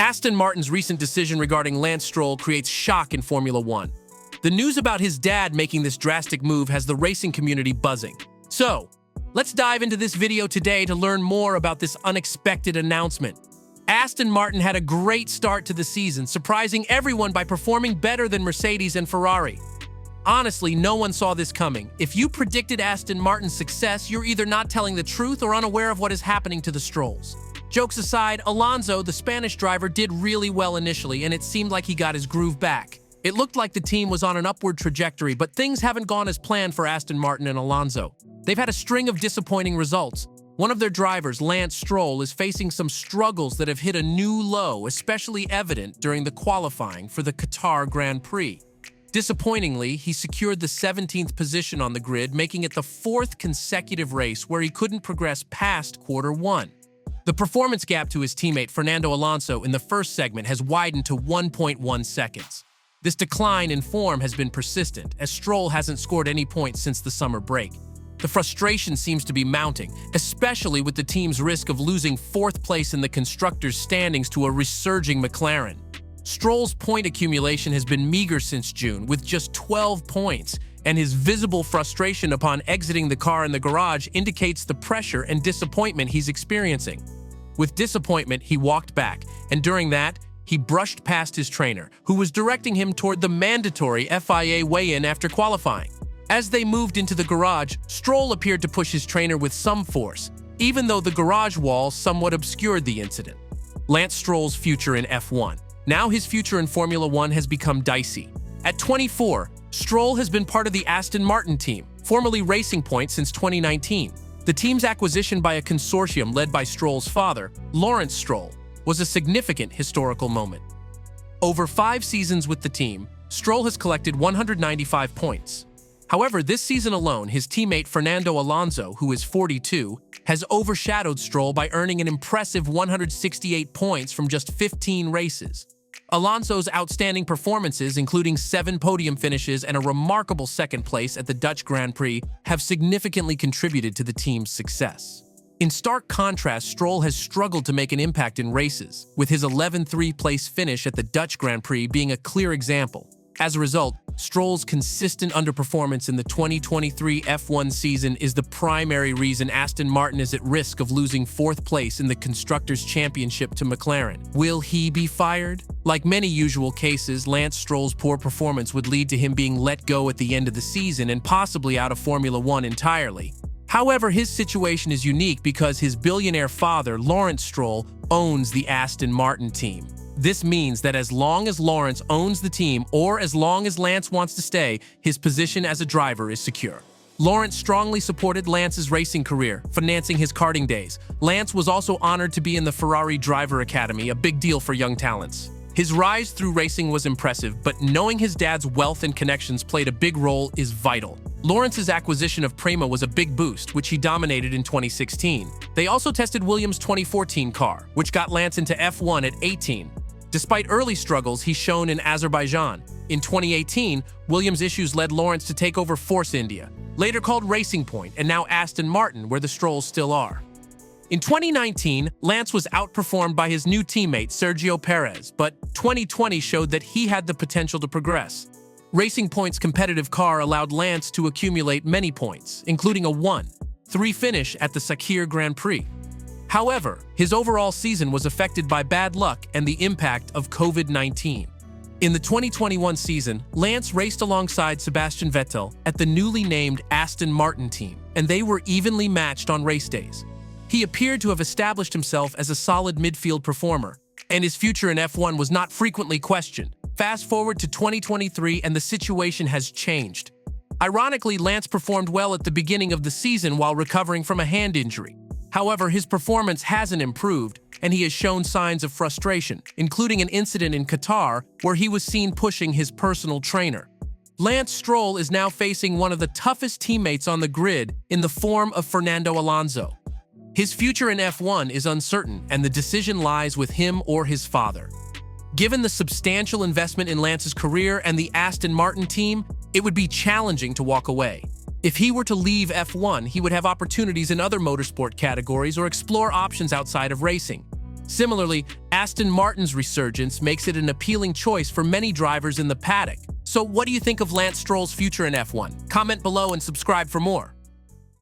Aston Martin's recent decision regarding Lance Stroll creates shock in Formula One. The news about his dad making this drastic move has the racing community buzzing. So, let's dive into this video today to learn more about this unexpected announcement. Aston Martin had a great start to the season, surprising everyone by performing better than Mercedes and Ferrari. Honestly, no one saw this coming. If you predicted Aston Martin's success, you're either not telling the truth or unaware of what is happening to the Strolls. Jokes aside, Alonso, the Spanish driver, did really well initially, and it seemed like he got his groove back. It looked like the team was on an upward trajectory, but things haven't gone as planned for Aston Martin and Alonso. They've had a string of disappointing results. One of their drivers, Lance Stroll, is facing some struggles that have hit a new low, especially evident during the qualifying for the Qatar Grand Prix. Disappointingly, he secured the 17th position on the grid, making it the fourth consecutive race where he couldn't progress past Q1. The performance gap to his teammate Fernando Alonso in the first segment has widened to 1.1 seconds. This decline in form has been persistent, as Stroll hasn't scored any points since the summer break. The frustration seems to be mounting, especially with the team's risk of losing fourth place in the constructors' standings to a resurging McLaren. Stroll's point accumulation has been meager since June, with just 12 points, and his visible frustration upon exiting the car in the garage indicates the pressure and disappointment he's experiencing. With disappointment, he walked back, and during that, he brushed past his trainer, who was directing him toward the mandatory FIA weigh-in after qualifying. As they moved into the garage, Stroll appeared to push his trainer with some force, even though the garage wall somewhat obscured the incident. Lance Stroll's future in F1. Now his future in Formula One has become dicey. At 24, Stroll has been part of the Aston Martin team, formerly Racing Point, since 2019. The team's acquisition by a consortium led by Stroll's father, Lance Stroll, was a significant historical moment. Over 5 seasons with the team, Stroll has collected 195 points. However, this season alone, his teammate Fernando Alonso, who is 42, has overshadowed Stroll by earning an impressive 168 points from just 15 races. Alonso's outstanding performances, including 7 podium finishes and a remarkable second place at the Dutch Grand Prix, have significantly contributed to the team's success. In stark contrast, Stroll has struggled to make an impact in races, with his 11th place finish at the Dutch Grand Prix being a clear example. As a result, Stroll's consistent underperformance in the 2023 F1 season is the primary reason Aston Martin is at risk of losing 4th place in the Constructors' Championship to McLaren. Will he be fired? Like many usual cases, Lance Stroll's poor performance would lead to him being let go at the end of the season and possibly out of Formula One entirely. However, his situation is unique because his billionaire father, Lance Stroll, owns the Aston Martin team. This means that as long as Lance owns the team, or as long as Lance wants to stay, his position as a driver is secure. Lance strongly supported Lance's racing career, financing his karting days. Lance was also honored to be in the Ferrari Driver Academy, a big deal for young talents. His rise through racing was impressive, but knowing his dad's wealth and connections played a big role is vital. Lance's acquisition of Prema was a big boost, which he dominated in 2016. They also tested Williams' 2014 car, which got Lance into F1 at 18. Despite early struggles, he's shown in Azerbaijan. In 2018, Williams' issues led Lance to take over Force India, later called Racing Point, and now Aston Martin, where the Strolls still are. In 2019, Lance was outperformed by his new teammate, Sergio Perez, but 2020 showed that he had the potential to progress. Racing Point's competitive car allowed Lance to accumulate many points, including a 1-3 finish at the SACKED Grand Prix. However, his overall season was affected by bad luck and the impact of COVID-19. In the 2021 season, Lance raced alongside Sebastian Vettel at the newly named Aston Martin team, and they were evenly matched on race days. He appeared to have established himself as a solid midfield performer, and his future in F1 was not frequently questioned. Fast forward to 2023 and the situation has changed. Ironically, Lance performed well at the beginning of the season while recovering from a hand injury. However, his performance hasn't improved, and he has shown signs of frustration, including an incident in Qatar where he was seen pushing his personal trainer. Lance Stroll is now facing one of the toughest teammates on the grid in the form of Fernando Alonso. His future in F1 is uncertain, and the decision lies with him or his father. Given the substantial investment in Lance's career and the Aston Martin team, it would be challenging to walk away. If he were to leave F1, he would have opportunities in other motorsport categories or explore options outside of racing. Similarly, Aston Martin's resurgence makes it an appealing choice for many drivers in the paddock. So what do you think of Lance Stroll's future in F1? Comment below and subscribe for more.